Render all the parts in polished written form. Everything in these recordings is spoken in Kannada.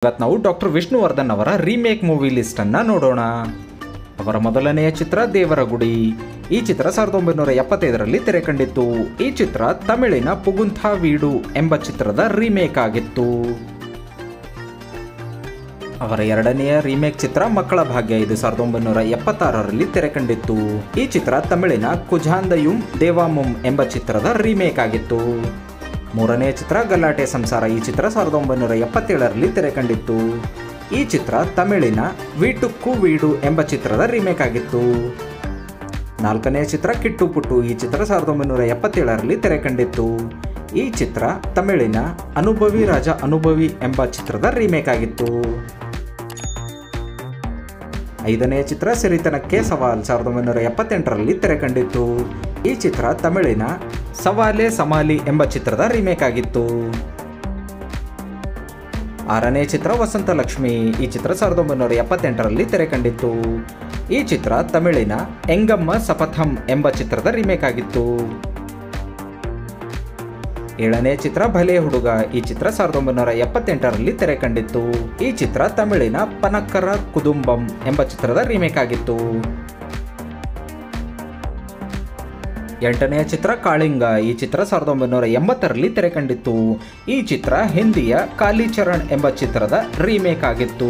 ಇವತ್ತು ನಾವು ಡಾಕ್ಟರ್ ವಿಷ್ಣುವರ್ಧನ್ ಅವರ ರೀಮೇಕ್ ಮೂವಿ ಲಿಸ್ಟ್ ಅನ್ನ ನೋಡೋಣ. ಅವರ ಮೊದಲನೆಯ ಚಿತ್ರ ದೇವರ ಗುಡಿ. ಈ ಚಿತ್ರ 1975ರಲ್ಲಿ ತೆರೆ ಕಂಡಿತ್ತು. ಈ ಚಿತ್ರ ತಮಿಳಿನ ಪುಗುಂಥ ವೀಡು ಎಂಬ ಚಿತ್ರದ ರೀಮೇಕ್ ಆಗಿತ್ತು. ಅವರ ಎರಡನೆಯ ರೀಮೇಕ್ ಚಿತ್ರ ಮಕ್ಕಳ ಭಾಗ್ಯ. ಇದು 1976ರಲ್ಲಿ ತೆರೆ ಕಂಡಿತ್ತು. ಈ ಚಿತ್ರ ತಮಿಳಿನ ಕುಜಾಂದಯುಂ ದೇವಾಮುಂ ಎಂಬ ಚಿತ್ರದ ರೀಮೇಕ್ ಆಗಿತ್ತು. ಮೂರನೆಯ ಚಿತ್ರ ಗಲಾಟೆ ಸಂಸಾರ. ಈ ಚಿತ್ರ 1977ರಲ್ಲಿ ತೆರೆ ಕಂಡಿತ್ತು. ಈ ಚಿತ್ರ ತಮಿಳಿನ ವೀಟುಕ್ಕು ವೀಡು ಎಂಬ ಚಿತ್ರದ ರೀಮೇಕ್ ಆಗಿತ್ತು. ನಾಲ್ಕನೆಯ ಚಿತ್ರ ಕಿಟ್ಟು ಪುಟ್ಟು. ಈ ಚಿತ್ರ 1977ರಲ್ಲಿ ತೆರೆ ಕಂಡಿತ್ತು. ಈ ಚಿತ್ರ ತಮಿಳಿನ ಅನುಭವಿ ರಾಜ ಅನುಭವಿ ಎಂಬ ಚಿತ್ರದ ರೀಮೇಕ್ ಆಗಿತ್ತು. ಐದನೆಯ ಚಿತ್ರ ಸಿರಿತನಕ್ಕೆ ಸವಾಲ್ 1978ರಲ್ಲಿ ತೆರೆ ಕಂಡಿತ್ತು. ಈ ಚಿತ್ರ ತಮಿಳಿನ ಸವಾಲೆ ಸಮಾಲಿ ಎಂಬ ಚಿತ್ರದ ರೀಮೇಕ್ ಆಗಿತ್ತು. ಆರನೇ ಚಿತ್ರ ವಸಂತ ಲಕ್ಷ್ಮಿ. ಈ ಚಿತ್ರ 1978ರಲ್ಲಿ ತೆರೆ ಕಂಡಿತ್ತು. ಈ ಚಿತ್ರ ತಮಿಳಿನ ಎಂಗಮ್ಮ ಸಪಥಂ ಎಂಬ ಚಿತ್ರದ ರೀಮೇಕ್ ಆಗಿತ್ತು. ಏಳನೇ ಚಿತ್ರ ಭಲೆ ಹುಡುಗ. ಈ ಚಿತ್ರ 1978ರಲ್ಲಿ ತೆರೆ ಕಂಡಿತ್ತು. ಈ ಚಿತ್ರ ತಮಿಳಿನ ಪನಕ್ಕರ ಕುದುಂಬಂ ಎಂಬ ಚಿತ್ರದ ರೀಮೇಕ್ ಆಗಿತ್ತು. ಎಂಟನೆಯ ಚಿತ್ರ ಕಾಳಿಂಗ. ಈ ಚಿತ್ರ 1980ರಲ್ಲಿ ತೆರೆ ಕಂಡಿತ್ತು. ಈ ಚಿತ್ರ ಹಿಂದಿಯ ಕಾಲಿಚರಣ್ ಎಂಬ ಚಿತ್ರದ ರೀಮೇಕ್ ಆಗಿತ್ತು.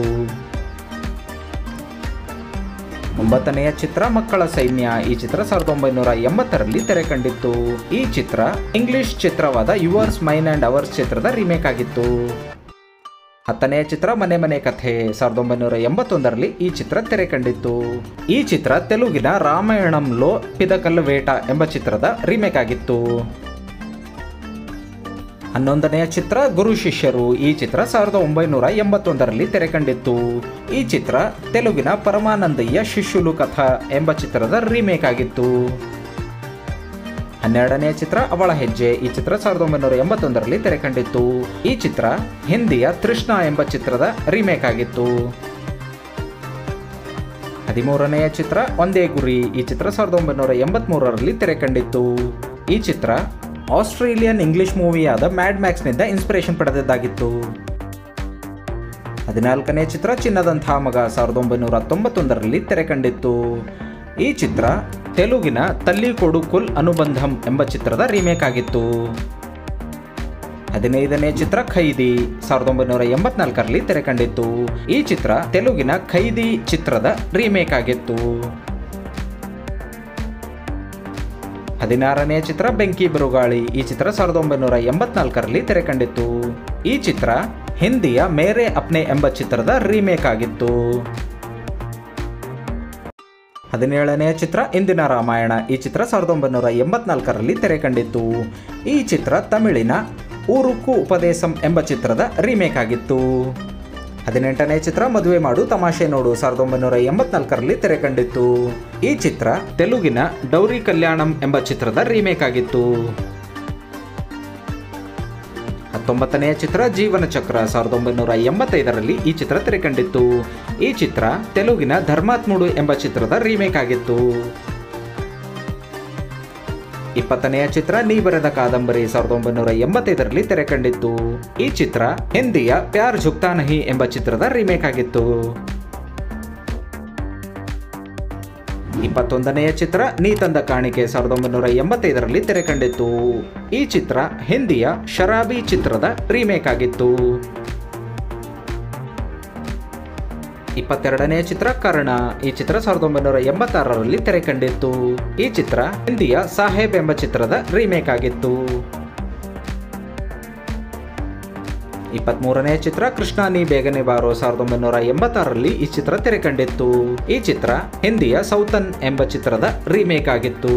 ಒಂಬತ್ತನೆಯ ಚಿತ್ರ ಮಕ್ಕಳ ಸೈನ್ಯ. ಈ ಚಿತ್ರ 1980ರಲ್ಲಿ ತೆರೆ ಕಂಡಿತ್ತು. ಈ ಚಿತ್ರ ಇಂಗ್ಲಿಷ್ ಚಿತ್ರವಾದ ಯುವರ್ಸ್ ಮೈನ್ ಅಂಡ್ ಅವರ್ಸ್ ಚಿತ್ರದ ರೀಮೇಕ್ ಆಗಿತ್ತು. ಹತ್ತನೆಯ ಚಿತ್ರ ಮನೆ ಮನೆ ಕಥೆ. 1981ರಲ್ಲಿ ಈ ಚಿತ್ರ ತೆರೆ ಕಂಡಿತ್ತು. ಈ ಚಿತ್ರ ತೆಲುಗಿನ ರಾಮಾಯಣಂಲೋ ಪಿದಕಲ್ ವೇಟ ಎಂಬ ಚಿತ್ರದ ರೀಮೇಕ್ ಆಗಿತ್ತು. 11ನೆಯ ಚಿತ್ರ ಗುರು ಶಿಷ್ಯರು. ಈ ಚಿತ್ರ 1981ರಲ್ಲಿ ತೆರೆ ಕಂಡಿತ್ತು. ಈ ಚಿತ್ರ ತೆಲುಗಿನ ಪರಮಾನಂದಯ್ಯ ಶಿಷ್ಯುಲು ಕಥಾ ಎಂಬ ಚಿತ್ರದ ರೀಮೇಕ್ ಆಗಿತ್ತು. 12ನೇ ಚಿತ್ರ ಅವಳ ಹೆಜ್ಜೆ. ಈ ಚಿತ್ರ 1981ರಲ್ಲಿ ತೆರೆ ಕಂಡಿತ್ತು. ಈ ಚಿತ್ರ ಹಿಂದಿಯ ತೃಷ್ಣಾ ಎಂಬ ಚಿತ್ರದ ರೀಮೇಕ್ ಆಗಿತ್ತು. 13ನೆಯ ಚಿತ್ರ ಒಂದೇ ಗುರಿ. ಈ ಚಿತ್ರ 1983ರಲ್ಲಿ ತೆರೆ ಕಂಡಿತ್ತು. ಈ ಚಿತ್ರ ಆಸ್ಟ್ರೇಲಿಯನ್ ಇಂಗ್ಲಿಷ್ ಮೂವಿಯಾದ ಮ್ಯಾಡ್ ಮ್ಯಾಕ್ಸ್ನಿಂದ ಇನ್ಸ್ಪಿರೇಷನ್ ಪಡೆದಿದ್ದಾಗಿತ್ತು. 14ನೇ ಚಿತ್ರ ಚಿನ್ನದಂಥ ಮಗ. 1991ರಲ್ಲಿ ತೆರೆ ಕಂಡಿತ್ತು. ಈ ಚಿತ್ರ ತೆಲುಗಿನ ತಲ್ಲಿ ಕೊಡುಕುಲ್ ಅನುಬಂಧಂ ಎಂಬ ಚಿತ್ರದ ರೀಮೇಕ್ ಆಗಿತ್ತು. 15ನೇ ಚಿತ್ರ ಖೈದಿ. 1984ರಲ್ಲಿ ತೆರೆ ಕಂಡಿತ್ತು. ಈ ಚಿತ್ರ ತೆಲುಗಿನ ಖೈದಿ ಚಿತ್ರದ ರೀಮೇಕ್ ಆಗಿತ್ತು. 16ನೇ ಚಿತ್ರ ಬೆಂಕಿ ಬಿರುಗಾಳಿ. ಈ ಚಿತ್ರ 1984ರಲ್ಲಿ ತೆರೆ ಕಂಡಿತ್ತು. ಈ ಚಿತ್ರ ಹಿಂದಿಯ ಮೇರೆ ಅಪ್ನೆ ಎಂಬ ಚಿತ್ರದ ರೀಮೇಕ್ ಆಗಿತ್ತು. 17ನೇ ಚಿತ್ರ ಇಂದಿನ ರಾಮಾಯಣ. ಈ ಚಿತ್ರ 1984ರಲ್ಲಿ ತೆರೆ ಕಂಡಿತ್ತು. ಈ ಚಿತ್ರ ತಮಿಳಿನ ಊರುಕ್ಕು ಉಪದೇಶಂ ಎಂಬ ಚಿತ್ರದ ರೀಮೇಕ್ ಆಗಿತ್ತು. 18ನೇ ಚಿತ್ರ ಮದುವೆ ಮಾಡು ತಮಾಷೆ ನೋಡು. 1984ರಲ್ಲಿ ತೆರೆ ಕಂಡಿತ್ತು. ಈ ಚಿತ್ರ ತೆಲುಗಿನ ಡೌರಿ ಕಲ್ಯಾಣಂ ಎಂಬ ಚಿತ್ರದ ರೀಮೇಕ್ ಆಗಿತ್ತು. 19ನೇ ಚಿತ್ರ ಜೀವನ ಚಕ್ರ. 1985ರಲ್ಲಿ ಈ ಚಿತ್ರ ತೆರೆ ಕಂಡಿತ್ತು. ಈ ಚಿತ್ರ ತೆಲುಗಿನ ಧರ್ಮಾತ್ಮುಡು ಎಂಬ ಚಿತ್ರದ ರೀಮೇಕ್ ಆಗಿತ್ತು. 20ನೆಯ ಚಿತ್ರ ನೀ ಬರೆದ ಕಾದಂಬರಿ. 1985ರಲ್ಲಿ ತೆರೆ ಕಂಡಿತ್ತು. ಈ ಚಿತ್ರ ಹಿಂದಿಯ ಪ್ಯಾರ್ ಝುಕ್ತಾ ನಹಿ ಎಂಬ ಚಿತ್ರದ ರೀಮೇಕ್ ಆಗಿತ್ತು. 21ನೆಯ ಚಿತ್ರ ನೀ ತಂದ ಕಾಣಿಕೆ. 1985ರಲ್ಲಿ ತೆರೆ ಕಂಡಿತ್ತು. ಈ ಚಿತ್ರ ಹಿಂದಿಯ ಶರಾಬಿ ಚಿತ್ರದ ರೀಮೇಕ್ ಆಗಿತ್ತು. 22ನೇ ಚಿತ್ರ ಕರ್ಣ. ಈ ಚಿತ್ರ 1986ರಲ್ಲಿ ತೆರೆ ಕಂಡಿತ್ತು. ಈ ಚಿತ್ರ ಹಿಂದಿಯ ಸಾಹೇಬ್ ಎಂಬ ಚಿತ್ರದ ರೀಮೇಕ್ ಆಗಿತ್ತು. 23ನೇ ಚಿತ್ರ ಕೃಷ್ಣ ನೀ ಬೇಗನೆ ಬಾರೋ. 1986ರಲ್ಲಿ ಈ ಚಿತ್ರ ತೆರೆ ಕಂಡಿತ್ತು. ಈ ಚಿತ್ರ ಹಿಂದಿಯ ಸೌತನ್ ಎಂಬ ಚಿತ್ರದ ರೀಮೇಕ್ ಆಗಿತ್ತು.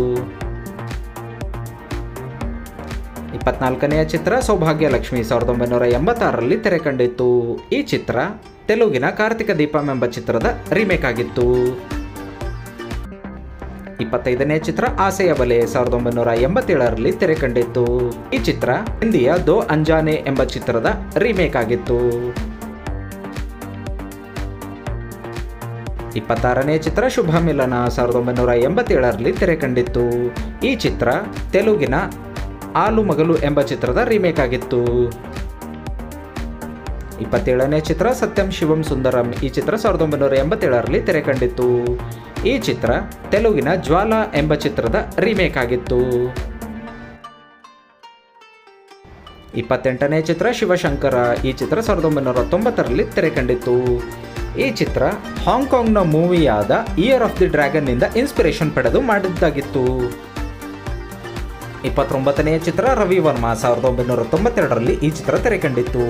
24ನೆಯ ಚಿತ್ರ ಸೌಭಾಗ್ಯ ಲಕ್ಷ್ಮಿ. 1986ರಲ್ಲಿ ತೆರೆ ಕಂಡಿತ್ತು. ಈ ಚಿತ್ರ ತೆಲುಗಿನ ಕಾರ್ತಿಕ ದೀಪಂ ಎಂಬ ಚಿತ್ರದ ರೀಮೇಕ್ ಆಗಿತ್ತು. 25ನೇ ಚಿತ್ರ ಆಸೆಯ ಬಲೆ. 1987ರಲ್ಲಿ ತೆರೆ ಕಂಡಿತ್ತು. ಈ ಚಿತ್ರ ಹಿಂದಿಯ ದೋ ಅಂಜಾನೆ ಎಂಬ ಚಿತ್ರದ ರೀಮೇಕ್ ಆಗಿತ್ತು. 26ನೇ ಚಿತ್ರ ಶುಭ ಮಿಲನ. 1987ರಲ್ಲಿ ತೆರೆ ಕಂಡಿತ್ತು. ಈ ಚಿತ್ರ ತೆಲುಗಿನ ಆಲು ಮಗಲು ಎಂಬ ಚಿತ್ರದ ರೀಮೇಕ್ ಆಗಿತ್ತು. 27ನೇ ಚಿತ್ರ ಸತ್ಯಂ ಶಿವಂ ಸುಂದರಂ. ಈ ಚಿತ್ರ 1987ರಲ್ಲಿ ತೆರೆ ಕಂಡಿತ್ತು. ಈ ಚಿತ್ರ ತೆಲುಗಿನ ಜ್ವಾಲಾ ಎಂಬ ಚಿತ್ರದ ರೀಮೇಕ್ ಆಗಿತ್ತು. 28ನೇ ಚಿತ್ರ ಶಿವಶಂಕರ. ಈ ಚಿತ್ರ 1990ರಲ್ಲಿ ತೆರೆ ಕಂಡಿತ್ತು. ಈ ಚಿತ್ರ ಹಾಂಗ್ಕಾಂಗ್ನ ಮೂವಿಯಾದ ಇಯರ್ ಆಫ್ ದಿ ಡ್ರ್ಯಾಗನ್ ನಿಂದ ಇನ್ಸ್ಪಿರೇಷನ್ ಪಡೆದು ಮಾಡಿದ್ದಾಗಿತ್ತು. 29ನೇ ಚಿತ್ರ ರವಿವರ್ಮ. 1992ರಲ್ಲಿ ಈ ಚಿತ್ರ ತೆರೆ ಕಂಡಿತ್ತು.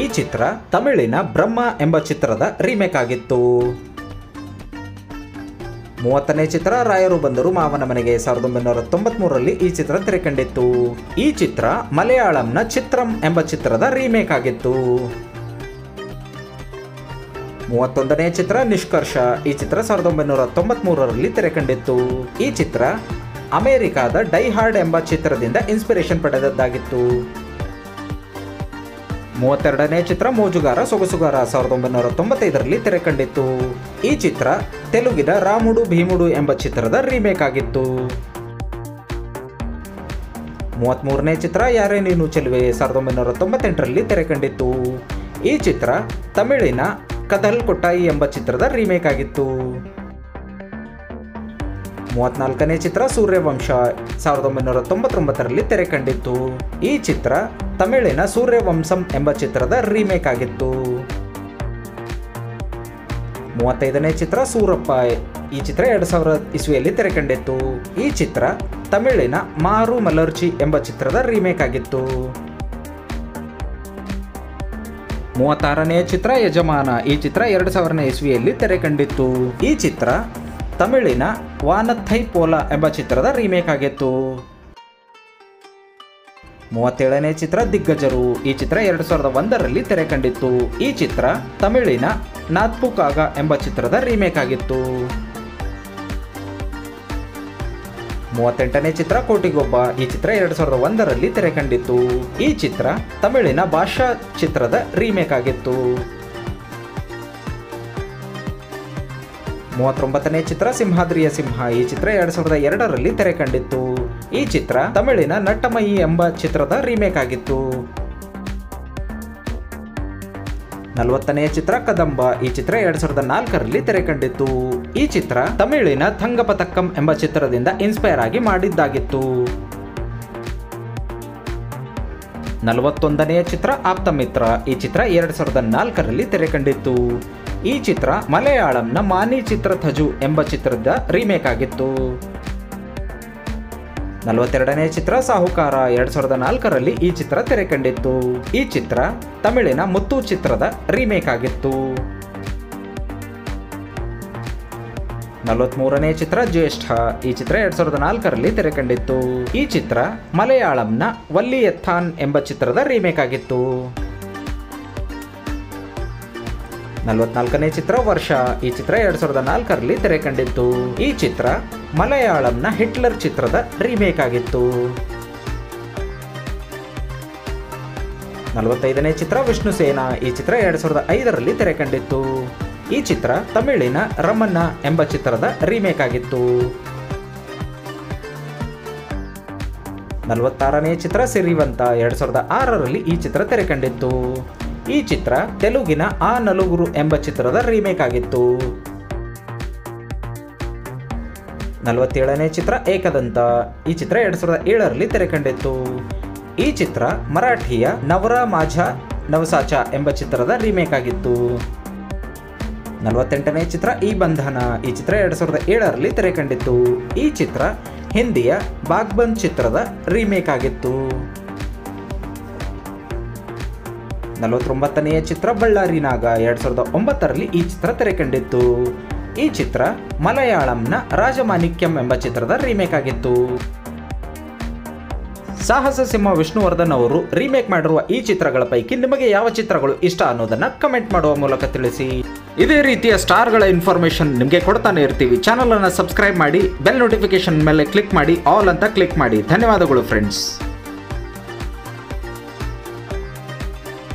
ಈ ಚಿತ್ರ ತಮಿಳಿನ ಬ್ರಹ್ಮ ಎಂಬ ಚಿತ್ರದ ರೀಮೇಕ್ ಆಗಿತ್ತು. 30ನೇ ಚಿತ್ರ ರಾಯರು ಬಂದರು ಮಾವನ ಮನೆಗೆ. 1993ರಲ್ಲಿ ಈ ಚಿತ್ರ ತೆರೆ ಕಂಡಿತ್ತು. ಈ ಚಿತ್ರ ಮಲಯಾಳಂನ ಚಿತ್ರಂ ಎಂಬ ಚಿತ್ರದ ರೀಮೇಕ್ ಆಗಿತ್ತು. 31ನೇ ಚಿತ್ರ ನಿಷ್ಕರ್ಷ. ಈ ಚಿತ್ರ 1993ರಲ್ಲಿ ತೆರೆ ಕಂಡಿತ್ತು. ಈ ಚಿತ್ರ ಅಮೆರಿಕಾದ ಡೈ ಹಾರ್ಡ್ ಎಂಬ ಚಿತ್ರದಿಂದ ಇನ್ಸ್ಪಿರೇಷನ್ ಪಡೆದದ್ದಾಗಿತ್ತು. 32ನೇ ಚಿತ್ರ ಮೋಜುಗಾರ ಸೊಗಸುಗಾರ. 1995ರಲ್ಲಿ ತೆರೆ ಕಂಡಿತ್ತು. ಈ ಚಿತ್ರ ತೆಲುಗಿನ ರಾಮುಡು ಭೀಮುಡು ಎಂಬ ಚಿತ್ರದ ರೀಮೇಕ್ ಆಗಿತ್ತು. 33ನೇ ಚಿತ್ರ ಯಾರೇ ನೀನು ಚೆಲುವೆ. 1998ರಲ್ಲಿ ತೆರೆ ಕಂಡಿತ್ತು. ಈ ಚಿತ್ರ ತಮಿಳಿನ ಕದಲ್ ಕೊಟ್ಟಾಯಿ ಎಂಬ ಚಿತ್ರದ ರೀಮೇಕ್ ಆಗಿತ್ತು. 34ನೇ ಚಿತ್ರ ಸೂರ್ಯವಂಶ. 1999ರಲ್ಲಿ ತೆರೆ ಕಂಡಿತ್ತು. ಈ ಚಿತ್ರ ತಮಿಳಿನ ಸೂರ್ಯವಂಶಂ ಎಂಬ ಚಿತ್ರದ ರೀಮೇಕ್ ಆಗಿತ್ತು. 35ನೇ ಚಿತ್ರ ಸೂರಪ್ಪ. ಈ ಚಿತ್ರ 2000 ಇಸ್ವಿಯಲ್ಲಿ ತೆರೆ ಕಂಡಿತ್ತು. ಈ ಚಿತ್ರ ತಮಿಳಿನ ಮಾರು ಮಲರ್ಜಿ ಎಂಬ ಚಿತ್ರದ ರೀಮೇಕ್ ಆಗಿತ್ತು. 36ನೇ ಚಿತ್ರ ಯಜಮಾನ. ಈ ಚಿತ್ರ 2000ನೇ ಇಸ್ವಿಯಲ್ಲಿ ತೆರೆ ಕಂಡಿತ್ತು. ಈ ಚಿತ್ರ ತಮಿಳಿನ ವಾನಥೈ ಪೋಲ ಎಂಬ ಚಿತ್ರದ ರೀಮೇಕ್ ಆಗಿತ್ತು. 37ನೇ ಚಿತ್ರ ದಿಗ್ಗಜರು. ಈ ಚಿತ್ರ 2001ರಲ್ಲಿ ತೆರೆ ಕಂಡಿತ್ತು. ಈ ಚಿತ್ರ ತಮಿಳಿನ ನಾತ್ಪುಕಾಗ ಎಂಬ ಚಿತ್ರದ ರೀಮೇಕ್ ಆಗಿತ್ತು. 38ನೇ ಚಿತ್ರ ಕೋಟಿಗೊಬ್ಬ. ಈ ಚಿತ್ರ 2001ರಲ್ಲಿ ತೆರೆ ಕಂಡಿತ್ತು. ಈ ಚಿತ್ರ ತಮಿಳಿನ ಭಾಷಾ ಚಿತ್ರದ ರೀಮೇಕ್ ಆಗಿತ್ತು. 39ನೇ ಚಿತ್ರ ಸಿಂಹಾದ್ರಿಯ ಸಿಂಹ. ಈ ಚಿತ್ರ 2002ರಲ್ಲಿ ತೆರೆ ಕಂಡಿತ್ತು. ಈ ಚಿತ್ರ ತಮಿಳಿನ ನಟ್ಟಮಯಿ ಎಂಬ ಚಿತ್ರದ ರೀಮೇಕ್ ಆಗಿತ್ತು. 40ನೇ ಚಿತ್ರ ಕದಂಬ. ಈ ಚಿತ್ರ 2004ರಲ್ಲಿ ತೆರೆ ಕಂಡಿತ್ತು. ಈ ಚಿತ್ರ ತಮಿಳಿನ ಥಂಗಪತಕ್ಕಂ ಎಂಬ ಚಿತ್ರದಿಂದ ಇನ್ಸ್ಪೈರ್ ಆಗಿ ಮಾಡಿದ್ದಾಗಿತ್ತು. 41ನೇ ಚಿತ್ರ ಆಪ್ತಮಿತ್ರ. ಈ ಚಿತ್ರ 2004ರಲ್ಲಿ ತೆರೆ ಕಂಡಿತ್ತು. ಈ ಚಿತ್ರ ಮಲಯಾಳಂನ ಮಾನಿ ಚಿತ್ರ ಥಜು ಎಂಬ ಚಿತ್ರದ ರೀಮೇಕ್ ಆಗಿತ್ತು. 42ನೇ ಚಿತ್ರ ಸಾಹುಕಾರ. 2004ರಲ್ಲಿ ಈ ಚಿತ್ರ ತೆರೆ ಕಂಡಿತ್ತು. ಈ ಚಿತ್ರ ತಮಿಳಿನ ಮುತ್ತು ಚಿತ್ರದ ರೀಮೇಕ್ ಆಗಿತ್ತು. 43ನೇ ಚಿತ್ರ ಜ್ಯೇಷ್ಠ. ಈ ಚಿತ್ರ 2004ರಲ್ಲಿ ತೆರೆ ಕಂಡಿತ್ತು. ಈ ಚಿತ್ರ ಮಲಯಾಳಂನ ವಲ್ಲಿಯೆಥಾನ್ ಎಂಬ ಚಿತ್ರದ ರೀಮೇಕ್ ಆಗಿತ್ತು. 44ನೇ ಚಿತ್ರ ವರ್ಷ. ಈ ಚಿತ್ರ 2004ರಲ್ಲಿ ತೆರೆ ಕಂಡಿತ್ತು. ಈ ಚಿತ್ರ ಮಲಯಾಳಂನ ಹಿಟ್ಲರ್ ಚಿತ್ರದ ರೀಮೇಕ್ ಆಗಿತ್ತು. 45ನೇ ಚಿತ್ರ ವಿಷ್ಣು ಸೇನಾ. ಈ ಚಿತ್ರ 2005ರಲ್ಲಿ ತೆರೆ ಕಂಡಿತ್ತು. ಈ ಚಿತ್ರ ತಮಿಳಿನ ರಮನ್ನ ಎಂಬ ಚಿತ್ರದ ರೀಮೇಕ್ ಆಗಿತ್ತು. 46ನೇ ಚಿತ್ರ ಸಿರಿವಂತ. 2006ರಲ್ಲಿ ಈ ಚಿತ್ರ ತೆರೆ ಕಂಡಿತ್ತು. ಈ ಚಿತ್ರ ತೆಲುಗಿನ ಆ ನಲುಗುರು ಎಂಬ ಚಿತ್ರದ ರೀಮೇಕ್ ಆಗಿತ್ತು. 47ನೇ ಚಿತ್ರ ಏಕದಂತ. ಈ ಚಿತ್ರ 2007ರಲ್ಲಿ ತೆರೆ ಕಂಡಿತ್ತು. ಈ ಚಿತ್ರ ಮರಾಠಿಯ ನವರಾ ಮಾಝಾ ನವಸಾಚ ಎಂಬ ಚಿತ್ರದ ರೀಮೇಕ್ ಆಗಿತ್ತು. 48ನೇ ಚಿತ್ರ ಈ ಬಂಧನ. ಈ ಚಿತ್ರ 2007ರಲ್ಲಿ ತೆರೆ ಕಂಡಿತ್ತು. ಈ ಚಿತ್ರ ಹಿಂದಿಯ ಬಾಗ್ಬನ್ ಚಿತ್ರದ ರೀಮೇಕ್ ಆಗಿತ್ತು. 49ನೇ ಚಿತ್ರ ಬಳ್ಳಾರಿ ನಾಗ. 2009ರಲ್ಲಿ ಈ ಚಿತ್ರ ತೆರೆ ಕಂಡಿತ್ತು. ಈ ಚಿತ್ರ ಮಲಯಾಳಂನ ರಾಜಮಾಣಿಕ್ಯಂ ಎಂಬ ಚಿತ್ರದ ರೀಮೇಕ್ ಆಗಿತ್ತು. ಸಾಹಸ ಸಿಂಹ ವಿಷ್ಣುವರ್ಧನ್ ಅವರು ರೀಮೇಕ್ ಮಾಡಿರುವ ಈ ಚಿತ್ರಗಳ ಪೈಕಿ ನಿಮಗೆ ಯಾವ ಚಿತ್ರಗಳು ಇಷ್ಟ ಅನ್ನೋದನ್ನ ಕಮೆಂಟ್ ಮಾಡುವ ಮೂಲಕ ತಿಳಿಸಿ. ಇದೇ ರೀತಿಯ ಸ್ಟಾರ್ಗಳ ಇನ್ಫಾರ್ಮೇಶನ್ ನಿಮಗೆ ಕೊಡ್ತಾನೆ ಇರ್ತೀವಿ. ಚಾನಲ್ ಅನ್ನು ಸಬ್ಸ್ಕ್ರೈಬ್ ಮಾಡಿ, ಬೆಲ್ ನೋಟಿಫಿಕೇಶನ್ ಮೇಲೆ ಕ್ಲಿಕ್ ಮಾಡಿ, ಆಲ್ ಅಂತ ಕ್ಲಿಕ್ ಮಾಡಿ. ಧನ್ಯವಾದಗಳು ಫ್ರೆಂಡ್ಸ್.